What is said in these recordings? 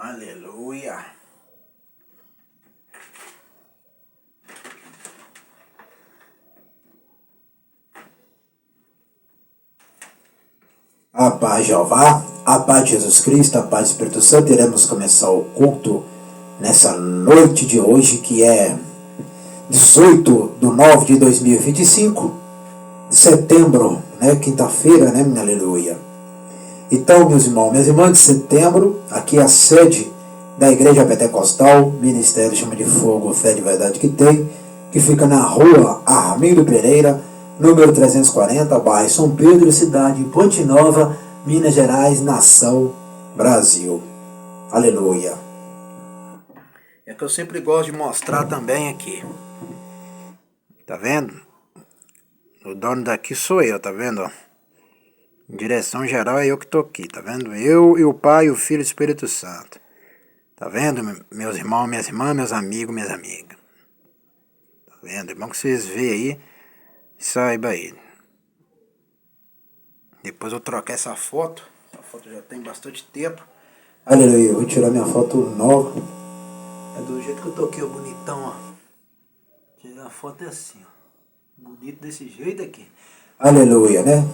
Aleluia. A paz de Jeová, a paz de Jesus Cristo, a paz do Espírito Santo. Iremos começar o culto nessa noite de hoje, que é 18/9/2025, de setembro, quinta-feira, aleluia. Então, meus irmãos, minhas irmãs, de setembro, aqui é a sede da Igreja Pentecostal, Ministério Chama de Fogo, Fé de Verdade que tem, que fica na rua Armindo Pereira, número 340, bairro São Pedro, cidade de Ponte Nova, Minas Gerais, nação, Brasil. Aleluia. É que eu sempre gosto de mostrar também aqui. Tá vendo? O dono daqui sou eu, tá vendo? Ó? Em direção geral é eu que tô aqui, tá vendo? Eu e o Pai, o Filho e o Espírito Santo. Tá vendo, meus irmãos, minhas irmãs, meus amigos, minhas amigas? Tá vendo? É bom que vocês vejam aí e saibam aí. Depois eu trocar essa foto. Essa foto já tem bastante tempo. Aleluia, eu vou tirar minha foto nova. É do jeito que eu tô aqui, ó, bonitão, ó. Tirar a foto é assim, ó. Bonito desse jeito aqui. Aleluia, né?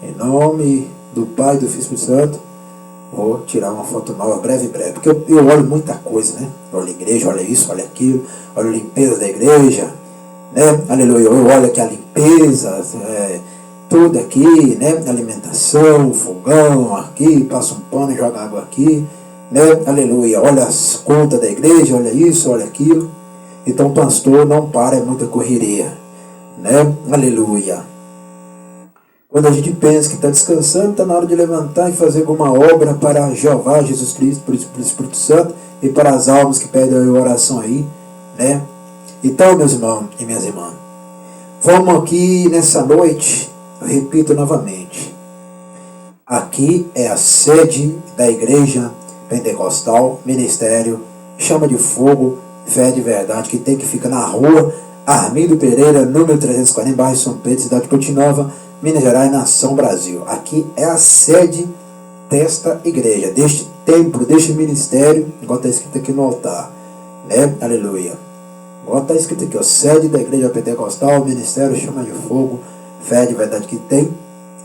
Em nome do Pai, do Filho e do Espírito Santo, vou tirar uma foto nova, breve. Porque eu olho muita coisa, né? Olho a igreja, olho isso, olho aquilo, olho a limpeza da igreja, né? Aleluia, eu olho aqui a limpeza, tudo aqui, né? Alimentação, fogão aqui, passa um pano e joga água aqui, né? Aleluia, olha as contas da igreja, olha isso, olha aquilo. Então, pastor, não para, é muita correria, né? Aleluia. Quando a gente pensa que está descansando, está na hora de levantar e fazer alguma obra para Jeová, Jesus Cristo, para o Espírito Santo e para as almas que pedem a oração aí, né? Então, meus irmãos e minhas irmãs, vamos aqui nessa noite, eu repito novamente, aqui é a sede da Igreja Pentecostal, Ministério Chama de Fogo, Fé de Verdade, que tem, que fica na rua Armindo Pereira, número 340, bairro São Pedro, cidade de Ponte Nova, Minas Gerais, nação, Brasil. Aqui é a sede desta igreja, deste templo, deste ministério, igual está escrito aqui no altar, né? Aleluia. Igual está escrito aqui, ó, sede da Igreja Pentecostal, Ministério Chama de Fogo, Fé de Verdade que tem,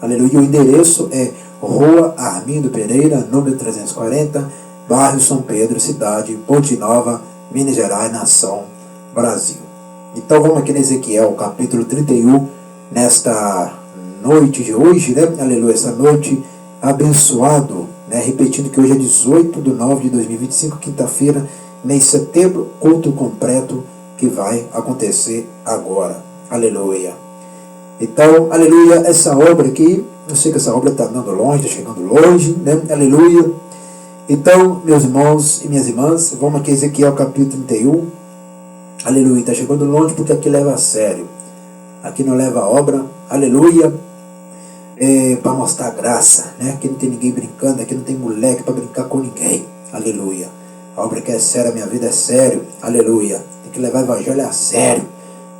aleluia. O endereço é Rua Armindo Pereira, número 340, bairro São Pedro, cidade Ponte Nova, Minas Gerais, nação, Brasil. Então vamos aqui em Ezequiel, capítulo 31, nesta noite de hoje, né? Aleluia, essa noite abençoado, né? Repetindo que hoje é 18/9/2025, quinta-feira, mês de setembro, culto completo que vai acontecer agora. Aleluia. Então, aleluia, essa obra aqui, eu sei que essa obra está andando longe, está chegando longe, né? Aleluia. Então, meus irmãos e minhas irmãs, vamos aqui em Ezequiel capítulo 31. Aleluia, está chegando longe porque aqui leva a sério. Aqui não leva a obra, aleluia, para mostrar graça, né? Aqui não tem ninguém brincando, aqui não tem moleque para brincar com ninguém, aleluia. A obra que é séria, a minha vida é sério, aleluia. Tem que levar o evangelho a sério,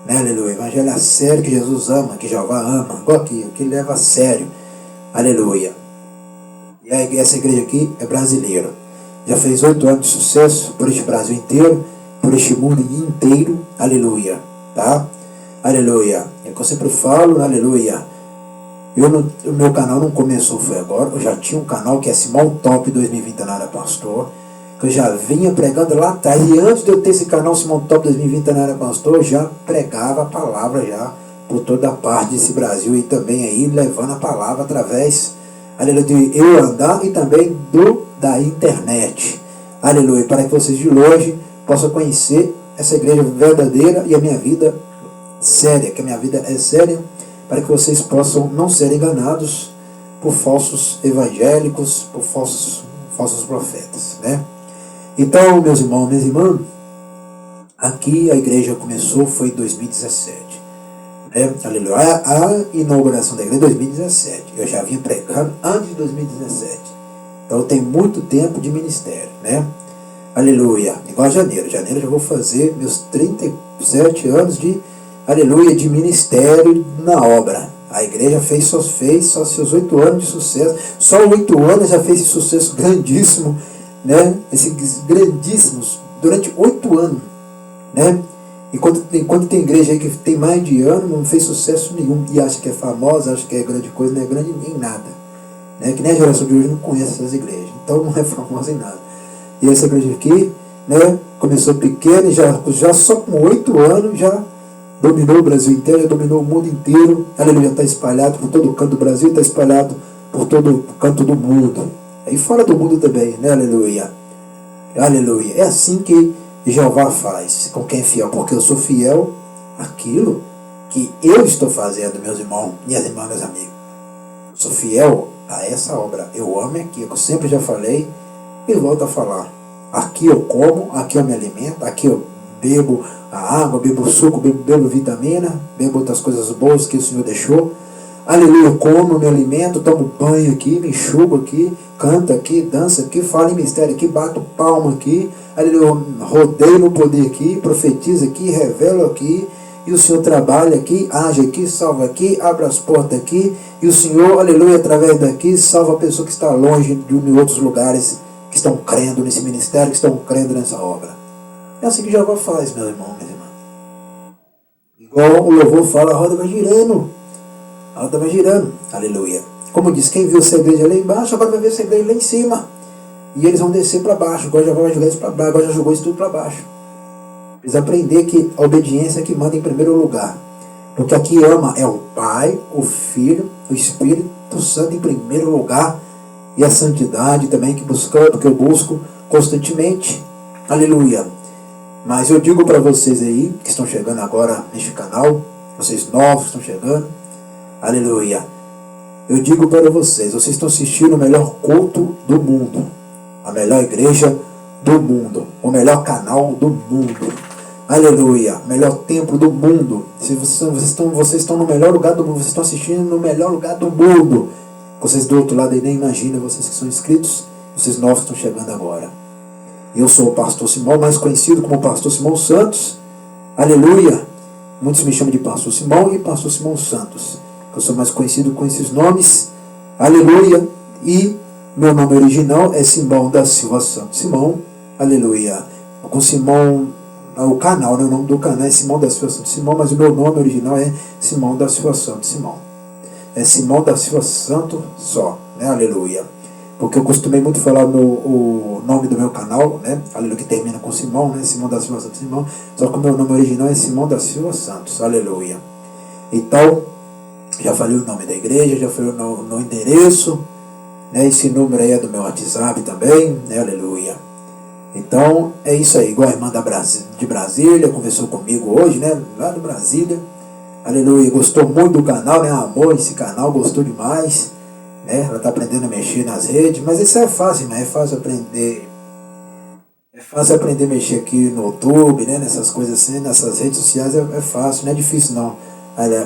né? Aleluia. Evangelho a sério que Jesus ama, que Jeová ama, igual aqui leva a sério, aleluia. E essa igreja aqui é brasileira, já fez 8 anos de sucesso por este Brasil inteiro, por este mundo inteiro, aleluia, tá? Aleluia. É o que eu sempre falo, aleluia. O meu canal não começou, foi agora. Eu já tinha um canal que é Small Top 2020 na área pastor, que eu já vinha pregando lá atrás. E antes de eu ter esse canal Small Top 2020 na área pastor, eu já pregava a palavra já por toda a parte desse Brasil e também aí levando a palavra através, aleluia, de eu andar e também da internet. Aleluia. Para que vocês de longe possam conhecer essa igreja verdadeira e a minha vida séria, que a minha vida é séria, para que vocês possam não ser enganados por falsos evangélicos, por falsos profetas, né? Então, meus irmãos, minhas irmãs, aqui a igreja começou, foi em 2017, né? Aleluia. A inauguração da igreja em 2017, eu já vinha pregando antes de 2017, então tem muito tempo de ministério, né? Aleluia. Igual janeiro eu já vou fazer meus 37 anos de, aleluia, de ministério na obra. A igreja fez só seus 8 anos de sucesso. Só 8 anos já fez esse sucesso grandíssimo né? Esses grandíssimos, durante 8 anos, né? Enquanto tem igreja aí que tem mais de ano, não fez sucesso nenhum, e acha que é famosa, acha que é grande coisa, não é grande em nada, né? Que nem a geração de hoje não conhece essas igrejas, então não é famosa em nada. E essa igreja aqui, né, começou pequena e já só com 8 anos já dominou o Brasil inteiro, já dominou o mundo inteiro. Aleluia, está espalhado por todo o canto do Brasil, está espalhado por todo o canto do mundo. E fora do mundo também, né? Aleluia. Aleluia. É assim que Jeová faz com quem é fiel, porque eu sou fiel àquilo que eu estou fazendo, meus irmãos, minhas irmãs, meus amigos. Eu sou fiel a essa obra. Eu amo aquilo, eu sempre já falei e volto a falar. Aqui eu como, aqui eu me alimento, aqui eu bebo a água, bebo suco, bebo vitamina, bebo outras coisas boas que o Senhor deixou. Aleluia, eu como, me alimento, tomo banho aqui, me enxugo aqui, canto aqui, danço aqui, falo em mistério aqui, bato palma aqui. Aleluia, rodeio no poder aqui, profetizo aqui, revelo aqui. E o Senhor trabalha aqui, age aqui, salva aqui, abre as portas aqui. E o Senhor, aleluia, através daqui, salva a pessoa que está longe de outros lugares, que estão crendo nesse ministério, que estão crendo nessa obra. É assim que Jeová faz, meu irmão, minha irmã. Igual o louvor fala, a roda vai girando. A roda vai girando. Aleluia. Como diz, quem viu essa igreja lá embaixo, agora vai ver essa igreja lá em cima. E eles vão descer para baixo. Agora já vai jogar isso para baixo. Agora já jogou isso tudo para baixo. Precisa aprender que a obediência é que manda em primeiro lugar. Porque aqui ama é o Pai, o Filho, o Espírito Santo em primeiro lugar. E a santidade também que buscando, que eu busco constantemente. Aleluia. Mas eu digo para vocês aí, que estão chegando agora neste canal, vocês novos que estão chegando, aleluia. Eu digo para vocês estão assistindo o melhor culto do mundo, a melhor igreja do mundo, o melhor canal do mundo, aleluia, melhor templo do mundo. Se vocês estão no melhor lugar do mundo, vocês estão assistindo no melhor lugar do mundo. Vocês do outro lado aí nem imaginam, vocês que são inscritos, vocês novos que estão chegando agora. Eu sou o pastor Simão, mais conhecido como pastor Simão Santos. Aleluia. Muitos me chamam de pastor Simão e pastor Simão Santos. Eu sou mais conhecido com esses nomes. Aleluia. E meu nome original é Simão da Silva Santos Simão. Aleluia. Com Simão, o canal, né? O nome do canal é Simão da Silva Santos Simão, mas o meu nome original é Simão da Silva Santos Simão. É Simão da Silva Santos só, né? Aleluia. Porque eu costumei muito falar o nome do meu canal, né? Aleluia, que termina com Simão, né? Simão da Silva Santos Simão. Só que o meu nome original é Simão da Silva Santos. Aleluia. Então, já falei o nome da igreja, já falei no endereço, né? Esse número aí é do meu WhatsApp também, né? Aleluia. Então, é isso aí. Igual a irmã de Brasília conversou comigo hoje, né? Lá de Brasília. Aleluia. Gostou muito do canal, né? Amor esse canal, gostou demais. Ela está aprendendo a mexer nas redes, mas isso é fácil, né? É fácil aprender. É fácil aprender a mexer aqui no YouTube, né? Nessas coisas assim, nessas redes sociais é fácil, não é difícil não.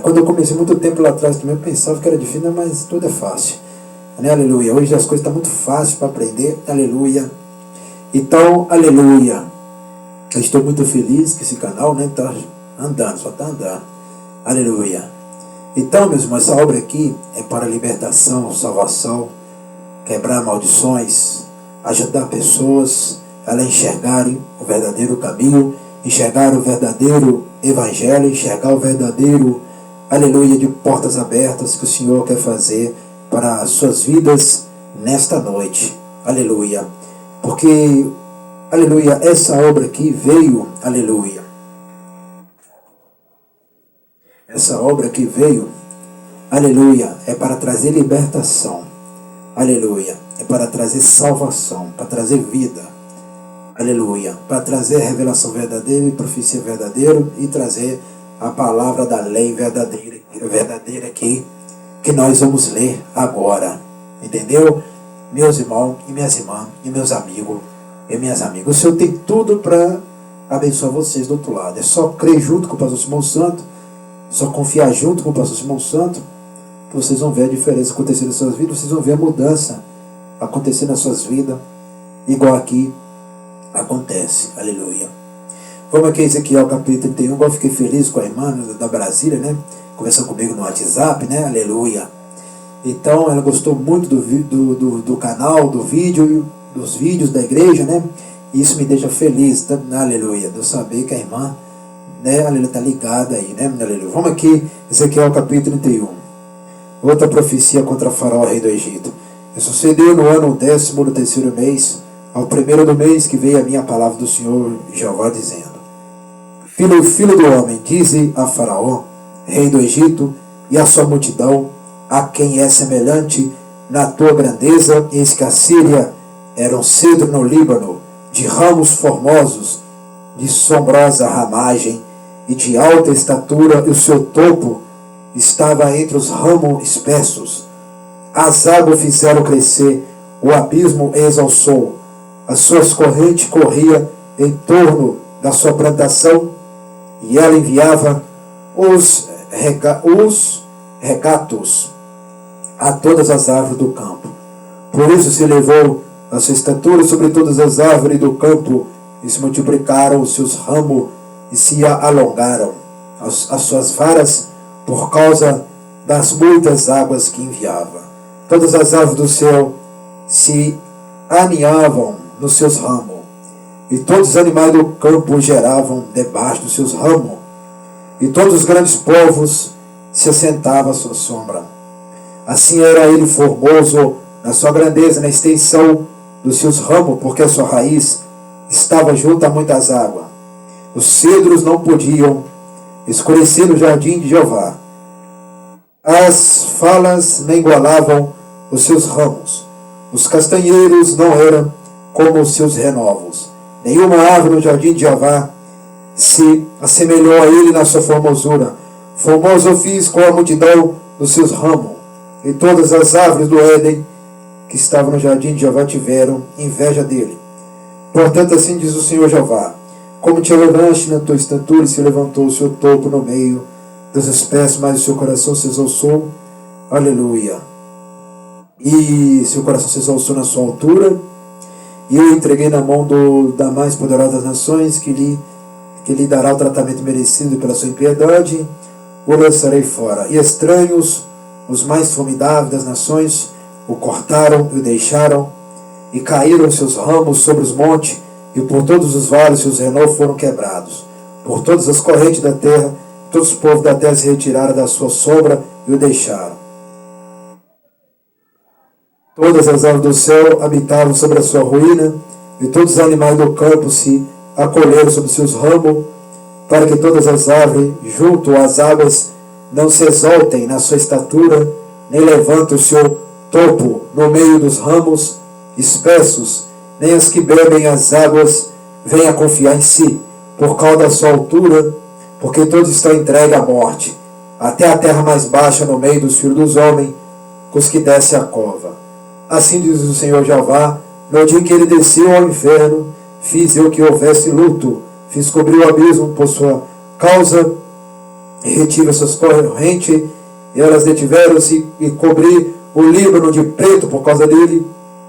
Quando eu comecei muito tempo lá atrás também, eu pensava que era difícil, né? Mas tudo é fácil. Né? Aleluia. Hoje as coisas estão muito fáceis para aprender. Aleluia. Então, aleluia. Eu estou muito feliz que esse canal, né, está andando, só está andando. Aleluia. Então, meus irmãos, essa obra aqui é para libertação, salvação, quebrar maldições, ajudar pessoas a enxergarem o verdadeiro caminho, enxergar o verdadeiro evangelho, enxergar o verdadeiro, aleluia, de portas abertas que o Senhor quer fazer para as suas vidas nesta noite. Aleluia. Porque, aleluia, essa obra aqui veio, aleluia. Essa obra que veio, aleluia, é para trazer libertação, aleluia, é para trazer salvação, para trazer vida, aleluia, para trazer revelação verdadeira e profecia verdadeira e trazer a palavra da lei verdadeira aqui, que nós vamos ler agora, entendeu? Meus irmãos e minhas irmãs e meus amigos e minhas amigas, o Senhor tem tudo para abençoar vocês do outro lado, é só crer junto com o pastor Simão Santo. Só confiar junto com o pastor Simão Santo, que vocês vão ver a diferença acontecer nas suas vidas, vocês vão ver a mudança acontecer nas suas vidas, igual aqui acontece. Aleluia. Vamos aqui, Ezequiel capítulo 31, igual eu fiquei feliz com a irmã da Brasília, né? Conversou comigo no WhatsApp, né? Aleluia. Então, ela gostou muito do canal, do vídeo, dos vídeos da igreja, né? E isso me deixa feliz, tá? Aleluia, de eu saber que a irmã, né, aleluia, está ligada aí, né? Aleluia. Vamos aqui, Ezequiel capítulo 31. Outra profecia contra Faraó, rei do Egito. E sucedeu no ano 10º do terceiro mês, ao primeiro do mês, que veio a minha palavra do Senhor Jeová, dizendo: Filho do homem, dize a Faraó, rei do Egito, e a sua multidão, a quem é semelhante na tua grandeza, eis que a Síria era um cedro no Líbano, de ramos formosos, de sombrosa ramagem e de alta estatura, e o seu topo estava entre os ramos espessos. As águas fizeram crescer, o abismo exalçou, as suas correntes corriam em torno da sua plantação, e ela enviava os regatos a todas as árvores do campo. Por isso se elevou a sua estatura sobre todas as árvores do campo, e se multiplicaram os seus ramos, e se alongaram as suas varas, por causa das muitas águas que enviava. Todas as árvores do céu se aninhavam nos seus ramos, e todos os animais do campo geravam debaixo dos seus ramos, e todos os grandes povos se assentavam à sua sombra. Assim era ele formoso na sua grandeza, na extensão dos seus ramos, porque a sua raiz estava junto a muitas águas. Os cedros não podiam escurecer no jardim de Jeová. As falas não igualavam os seus ramos. Os castanheiros não eram como os seus renovos. Nenhuma árvore no jardim de Jeová se assemelhou a ele na sua formosura. Formoso eu fiz com a multidão dos seus ramos. E todas as árvores do Éden que estavam no jardim de Jeová tiveram inveja dele. Portanto, assim diz o Senhor Jeová: como te elevaste na tua estatura, e se levantou o seu topo no meio das espécies, mas o seu coração se exalçou. Aleluia. E seu coração se exalçou na sua altura, e eu entreguei na mão da mais poderosa das nações, que lhe dará o tratamento merecido pela sua impiedade, o lançarei fora. E estranhos, os mais formidáveis das nações, o cortaram e o deixaram, e caíram seus ramos sobre os montes, e por todos os vales seus renovos foram quebrados. Por todas as correntes da terra, todos os povos da terra se retiraram da sua sombra e o deixaram. Todas as aves do céu habitavam sobre a sua ruína, e todos os animais do campo se acolheram sobre seus ramos, para que todas as árvores junto às águas não se exaltem na sua estatura, nem levantem o seu topo no meio dos ramos espessos, nem as que bebem as águas venham a confiar em si, por causa da sua altura, porque todos estão entregues à morte, até a terra mais baixa no meio dos filhos dos homens, com os que descem à cova. Assim diz o Senhor Jeová: no dia que ele desceu ao inferno, fiz eu que houvesse luto, fiz cobrir o abismo por sua causa, e retive as suas correntes, e elas detiveram-se, e cobri o Líbano de preto por causa dele,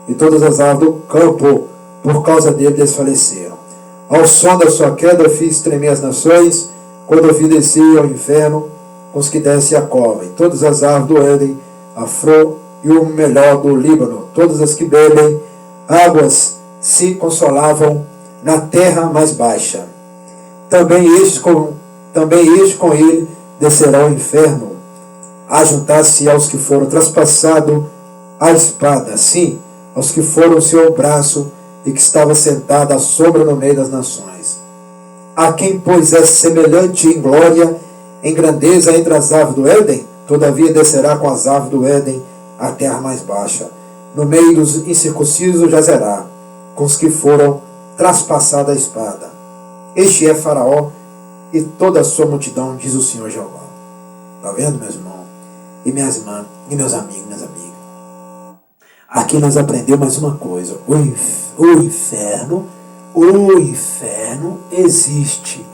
e todas as árvores do campo por causa dele desfaleceram. Ao som da sua queda fiz tremer as nações, quando eu vi descer ao inferno com os que descem à cova, e todas as árvores do Éden, a flor e o melhor do Líbano, todas as que bebem águas se consolavam na terra mais baixa. Também este com ele descerá ao inferno, a juntar-se aos que foram traspassados a espada, sim, aos que foram o seu braço, e que estava sentado à sombra no meio das nações. A quem, pois, é semelhante em glória, em grandeza entre as aves do Éden, todavia descerá com as aves do Éden à terra mais baixa. No meio dos incircuncisos jazerá, com os que foram traspassados a espada. Este é Faraó e toda a sua multidão, diz o Senhor Jeová. Está vendo, meus irmãos? E minhas irmãs, e meus amigos, minhas amigas? Aqui nós aprendemos mais uma coisa. O inferno existe.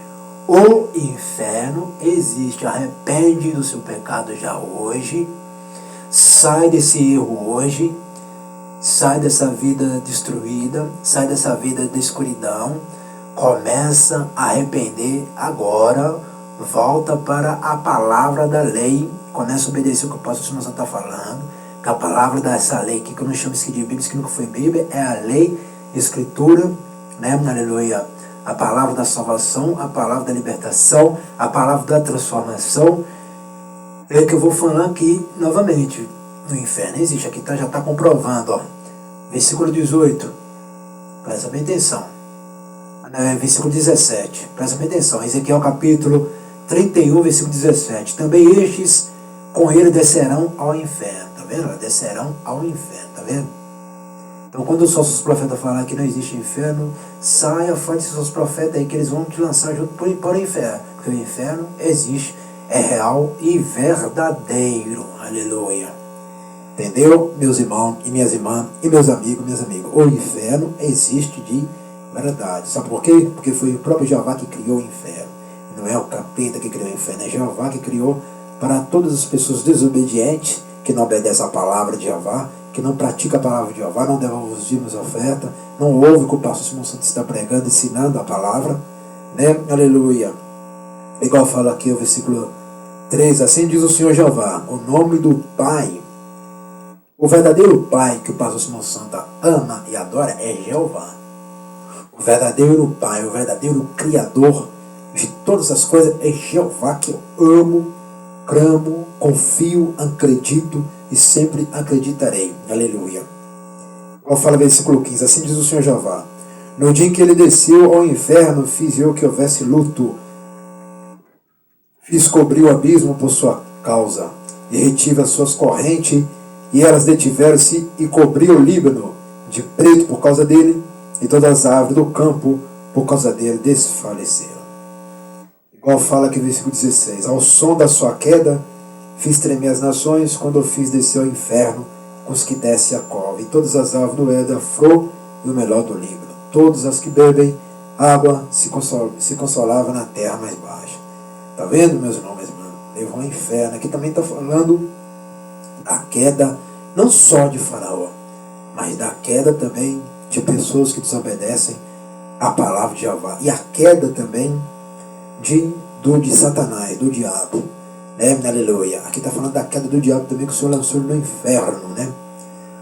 O inferno existe. Arrepende do seu pecado já hoje. Sai desse erro hoje. Sai dessa vida destruída. Sai dessa vida de escuridão. Começa a arrepender agora. Volta para a palavra da lei. Começa a obedecer o que o pastor Simão está falando. A palavra dessa lei aqui, que eu não chamo isso aqui de Bíblia, isso que nunca foi Bíblia, é a lei, escritura, né? Aleluia. A palavra da salvação, a palavra da libertação, a palavra da transformação. É que eu vou falar aqui novamente. No inferno existe, aqui já está comprovando, ó. Versículo 18. Presta bem atenção. Versículo 17. Presta bem atenção. Esse aqui é o capítulo 31, versículo 17. Também estes com ele descerão ao inferno. Tá vendo? Descerão ao inferno, tá vendo? Então quando os falsos profetas falar que não existe inferno, saia fora desses falsos profetas aí que eles vão te lançar junto para o inferno. Porque o inferno existe, é real e verdadeiro. Aleluia. Entendeu, meus irmãos e minhas irmãs e meus amigos, minhas amigas? O inferno existe de verdade. Sabe por quê? Porque foi o próprio Jeová que criou o inferno. Não é o capeta que criou o inferno, é Jeová que criou para todas as pessoas desobedientes, que não obedecem à palavra de Jeová, que não pratica a palavra de Jeová, não devolve os dízimos e oferta, não ouve o que o pastor Simão Santos está pregando, ensinando a palavra, né? Aleluia. Igual fala aqui o versículo 3, assim diz o Senhor Jeová, o nome do Pai, o verdadeiro Pai que o pastor Simão Santos ama e adora é Jeová. O verdadeiro Pai, o verdadeiro Criador de todas as coisas é Jeová, que eu amo, cramo, confio, acredito e sempre acreditarei. Aleluia. Agora fala versículo 15, assim diz o Senhor Jeová, no dia em que ele desceu ao inferno, fiz eu que houvesse luto, fiz cobrir o abismo por sua causa, e retive as suas correntes, e elas detiveram-se, e cobriu o Líbano de preto por causa dele, e todas as árvores do campo por causa dele desfaleceram. Igual fala aqui no versículo 16, ao som da sua queda, fiz tremer as nações, quando eu fiz descer ao inferno, com os que descem a cova, e todas as árvores do Éden, a flor e o melhor do Líbano. Todas as que bebem água se consolavam na terra mais baixa. Está vendo, meus irmãos, minhas irmãs? Levou ao inferno. Aqui também está falando da queda, não só de Faraó, mas da queda também de pessoas que desobedecem à palavra de Jeová. E a queda também de Satanás, do diabo. Né? Aleluia. Aqui está falando da queda do diabo também, que o Senhor lançou ele no inferno. Né?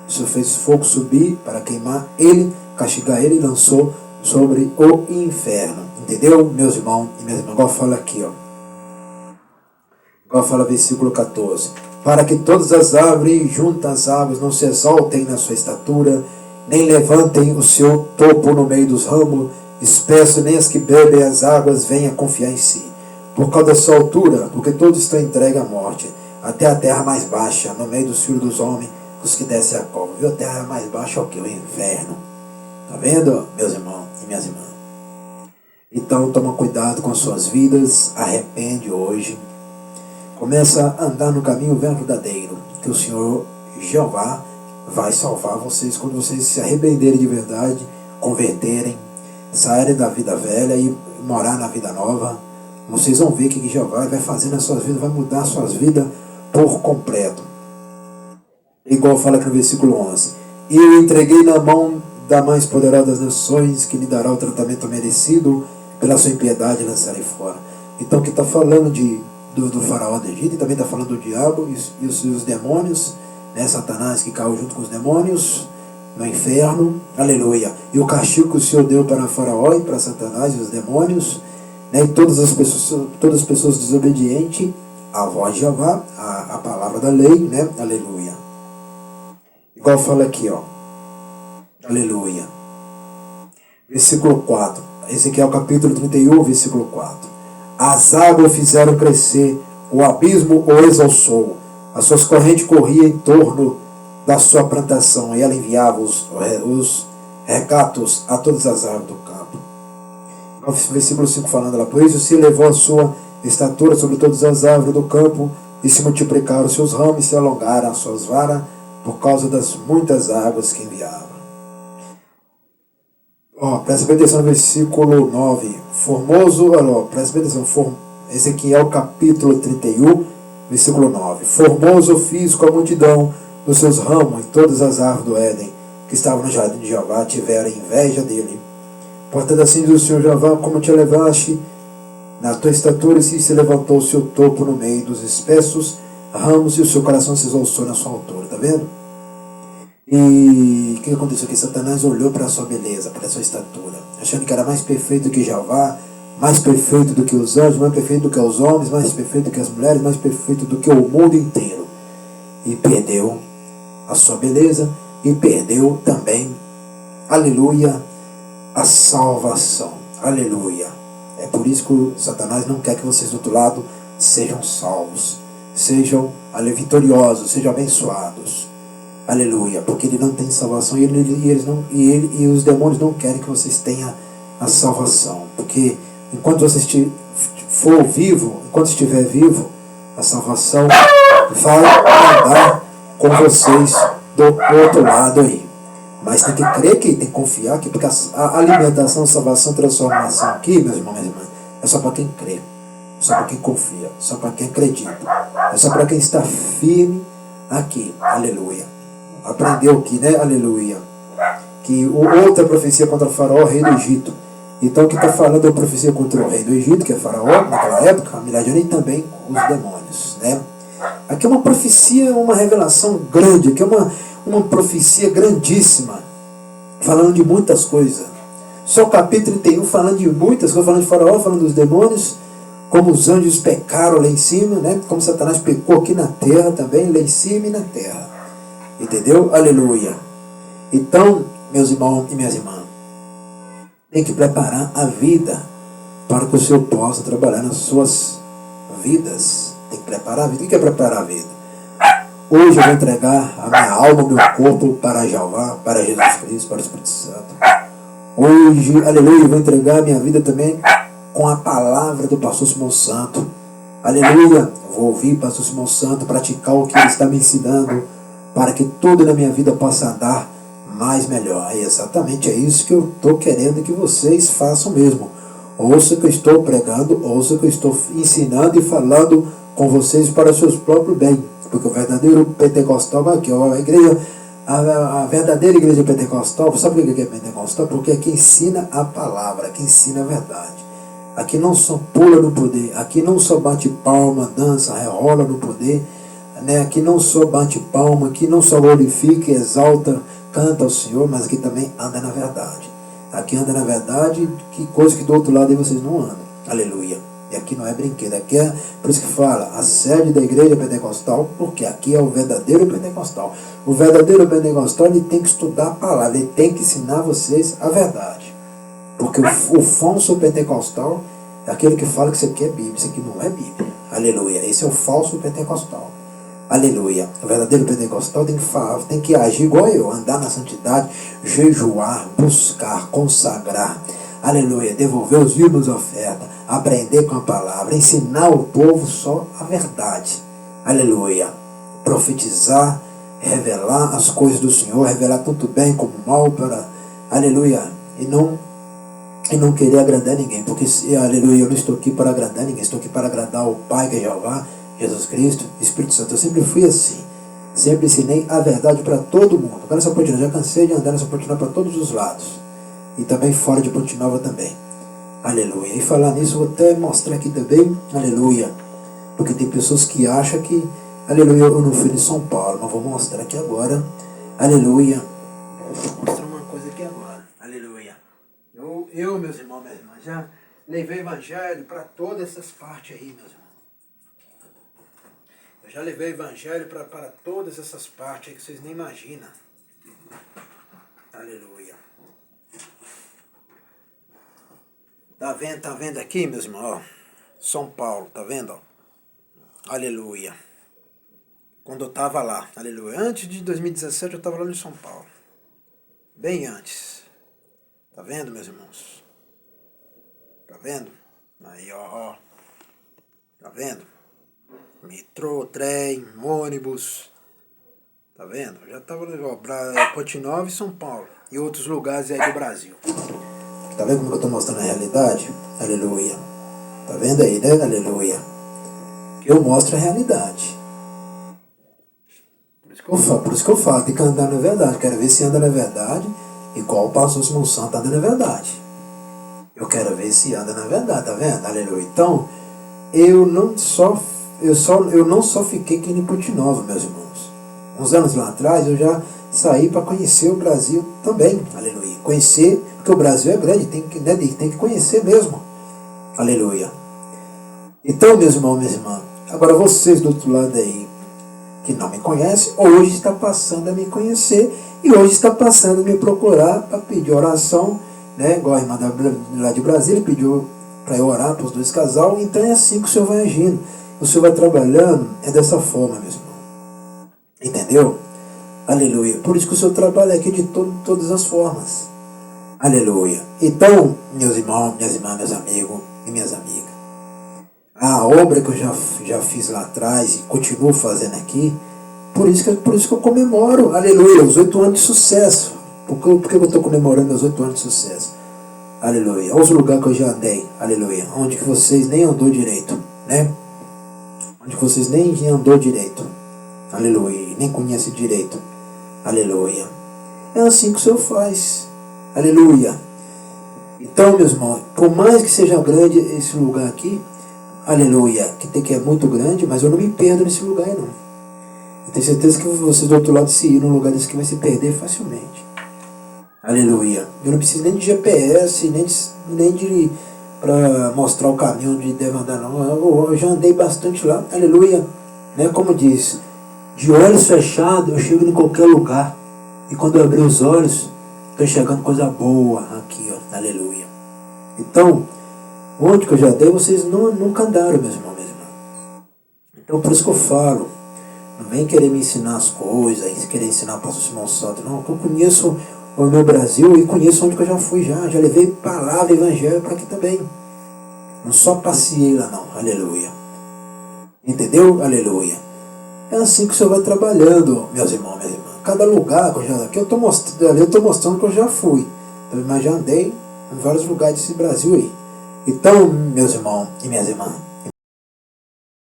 O Senhor fez fogo subir para queimar ele, castigar ele e lançou sobre o inferno. Entendeu, meus irmãos e minhas irmãs? Igual fala aqui, ó. Igual fala versículo 14. Para que todas as árvores juntas às árvores não se exaltem na sua estatura, nem levantem o seu topo no meio dos ramos, espesso, nem as que bebem as águas venham confiar em si. Por causa da sua altura, porque todos estão entregues à morte, até a terra mais baixa, no meio dos filhos dos homens, os que descem a cova. Viu? A terra mais baixa é o que? O inferno. Está vendo, meus irmãos e minhas irmãs? Então, toma cuidado com as suas vidas, arrepende hoje. Começa a andar no caminho verdadeiro, que o Senhor Jeová vai salvar vocês quando vocês se arrependerem de verdade, converterem, saírem da vida velha e morar na vida nova. Vocês vão ver que Jeová vai fazer nas suas vidas, vai mudar as suas vidas por completo. Igual fala aqui no versículo 11. E eu entreguei na mão da mais poderosa das nações, que lhe dará o tratamento merecido, pela sua impiedade lançarei fora. Então aqui está falando do faraó do Egito, e também está falando do diabo e os demônios, né? Satanás que caiu junto com os demônios no inferno, aleluia. E o castigo que o Senhor deu para o faraó e para Satanás e os demônios, né? E todas as pessoas desobedientes à voz de Jeová, a palavra da lei, né? Aleluia. Igual fala aqui, ó, aleluia. Versículo 4, esse aqui é o capítulo 31, versículo 4. As águas fizeram crescer, o abismo o exalçou, as suas correntes corriam em torno da sua plantação, e ela enviava os recatos a todas as árvores do campo. No versículo 5 falando lá, por isso se elevou a sua estatura sobre todas as árvores do campo, e se multiplicaram os seus ramos, e se alongaram as suas varas, por causa das muitas águas que enviava. Presta bem atenção no versículo 9. Presta bem atenção. Esse aqui é o capítulo 31, versículo 9. Formoso fiz com a multidão dos seus ramos, e todas as árvores do Éden, que estavam no jardim de Jeová, tiveram inveja dele. Portanto, assim diz o Senhor Jeová, como te elevaste na tua estatura, se levantou o seu topo no meio dos espessos ramos, e o seu coração se exalçou na sua altura. tá vendo? E o que aconteceu aqui? Satanás olhou para a sua beleza, para a sua estatura, achando que era mais perfeito que Jeová, mais perfeito do que os anjos, mais perfeito do que os homens, mais perfeito do que as mulheres, mais perfeito do que o mundo inteiro. E perdeu a sua beleza e perdeu também, aleluia, a salvação. Aleluia. É por isso que Satanás não quer que vocês do outro lado sejam salvos, sejam vitoriosos, sejam abençoados. Aleluia. Porque ele não tem salvação e os demônios não querem que vocês tenham a salvação. Porque enquanto você for vivo, enquanto estiver vivo, a salvação vai andar com vocês do outro lado aí. Mas tem que crer, que tem que confiar, que porque a alimentação, salvação, transformação aqui, meus irmãos e minhas irmãs, é só para quem crê, é só para quem confia, é só para quem acredita, é só para quem está firme aqui. Aleluia. Aprendeu aqui, né? Aleluia. Que outra profecia contra o faraó, rei do Egito. Então o que está falando é a profecia contra o rei do Egito, que é faraó, naquela época, Miladiane, e também os demônios, né? Aqui é uma profecia, uma revelação grande, aqui é uma profecia grandíssima, falando de muitas coisas. Só o capítulo 31 falando de muitas coisas, falando de faraó, falando dos demônios, como os anjos pecaram lá em cima, né? Como Satanás pecou aqui na terra também, lá em cima e na terra. Entendeu? Aleluia. Então, meus irmãos e minhas irmãs, tem que preparar a vida para que o Senhor possa trabalhar nas suas vidas. Tem que preparar a vida. O que é preparar a vida? Hoje eu vou entregar a minha alma, o meu corpo para Jeová, para Jesus Cristo, para o Espírito Santo. Hoje, aleluia, eu vou entregar a minha vida também com a palavra do pastor Simão Santo. Aleluia, eu vou ouvir o pastor Simão Santo, praticar o que ele está me ensinando, para que tudo na minha vida possa andar mais melhor. É exatamente isso que eu estou querendo que vocês façam mesmo. Ouça o que eu estou pregando, ouça o que eu estou ensinando e falando com vocês para os seus próprios bens. Porque o verdadeiro pentecostal, aqui, a verdadeira igreja pentecostal, sabe o que é pentecostal? Porque aqui ensina a palavra, aqui ensina a verdade. Aqui não só pula no poder, aqui não só bate palma, dança, rerola no poder, né? Aqui não só bate palma, aqui não só glorifica, exalta, canta ao Senhor, mas aqui também anda na verdade. Aqui anda na verdade, que coisa que do outro lado aí vocês não andam. Aleluia. E aqui não é brinquedo, aqui é, por isso que fala, a sede da igreja pentecostal, porque aqui é o verdadeiro pentecostal. O verdadeiro pentecostal, ele tem que estudar a palavra, ele tem que ensinar vocês a verdade. Porque o falso pentecostal é aquele que fala que isso aqui é Bíblia, isso aqui não é Bíblia. Aleluia. Esse é o falso pentecostal. Aleluia. O verdadeiro pentecostal tem que agir igual eu, andar na santidade, jejuar, buscar, consagrar. Aleluia. Devolver os dízimos da oferta, aprender com a palavra, ensinar o povo só a verdade. Aleluia. Profetizar, revelar as coisas do Senhor, revelar tanto bem como mal para, aleluia, e não querer agradar ninguém, porque, aleluia, eu não estou aqui para agradar ninguém, estou aqui para agradar o Pai, que é Jeová, Jesus Cristo, Espírito Santo. Eu sempre fui assim, sempre ensinei a verdade para todo mundo. Agora essa Ponte Nova, já cansei de andar nessa Ponte Nova para todos os lados, e também fora de Ponte Nova também. Aleluia. E falar nisso, vou até mostrar aqui também, aleluia, porque tem pessoas que acham que, aleluia, eu não fui de São Paulo, mas vou mostrar aqui agora, aleluia. Vou mostrar uma coisa aqui agora, aleluia. Eu, meus irmãos, minhas irmãs, já levei evangelho para todas essas partes aí, meus irmãos. Eu já levei evangelho para todas essas partes aí que vocês nem imaginam. Aleluia. Tá vendo aqui, meus irmãos? Ó, São Paulo, tá vendo? Ó? Aleluia. Quando eu estava lá, aleluia. Antes de 2017 eu estava lá em São Paulo. Bem antes. Tá vendo, meus irmãos? Tá vendo? Aí, ó. Tá vendo? Metrô, trem, ônibus. Tá vendo? Já estava para Ponte Nova e São Paulo. E outros lugares aí do Brasil. Tá vendo como eu estou mostrando a realidade? Aleluia. Tá vendo aí, né? Aleluia. Eu mostro a realidade. Por isso que eu falo, tem que andar na verdade. Quero ver se anda na verdade, igual o pastor Simão Santo anda na verdade. Eu quero ver se anda na verdade, tá vendo? Aleluia. Então, eu não só fiquei aqui em Ponte Nova, meus irmãos. uns anos lá atrás, eu já saí para conhecer o Brasil também, aleluia. Conhecer, porque o Brasil é grande, tem que conhecer mesmo, aleluia. Então, meus irmãos, minhas irmãs, agora vocês do outro lado aí, que não me conhecem, hoje está passando a me conhecer e hoje está passando a me procurar para pedir oração, né? Igual a irmã lá de Brasília pediu para eu orar para os dois casal, então é assim que o Senhor vai agindo, o Senhor vai trabalhando, é dessa forma, meu irmão. Entendeu? Aleluia. Por isso que o Senhor trabalha aqui de todas as formas. Aleluia. Então, meus irmãos, minhas irmãs, meus amigos e minhas amigas, a obra que eu já fiz lá atrás e continuo fazendo aqui, por isso que eu comemoro, aleluia, os 8 anos de sucesso. Por que eu estou comemorando meus 8 anos de sucesso? Aleluia. Olha os lugares que eu já andei, aleluia. Onde que vocês nem andou direito, né? Onde que vocês nem andou direito, aleluia. Nem conhecem direito, aleluia. É assim que o Senhor faz, aleluia. Então, meus irmãos, por mais que seja grande esse lugar aqui, aleluia, que é muito grande, mas eu não me perdo nesse lugar não. Eu tenho certeza que vocês do outro lado, se ir num lugar desse que vai se perder facilmente. Aleluia. Eu não preciso nem de GPS, nem de para mostrar o caminho onde deve andar não. Eu já andei bastante lá, aleluia. Né? Como diz, de olhos fechados eu chego em qualquer lugar. E quando eu abrir os olhos, estou enxergando coisa boa aqui, ó, aleluia. Então, onde que eu já dei, vocês nunca andaram, meus irmãos, minhas irmãs. Então, por isso que eu falo, não vem querer me ensinar as coisas, querer ensinar o pastor Simão Santos, não, porque eu conheço o meu Brasil e conheço onde que eu já fui já levei palavra, evangelho para aqui também. Não só passei lá não, aleluia. Entendeu? Aleluia. É assim que o Senhor vai trabalhando, meus irmãos, minhas irmãs. Cada lugar que eu já aqui eu estou mostrando que eu já fui, mas já andei em vários lugares desse Brasil aí. Então, meus irmãos e minhas irmãs,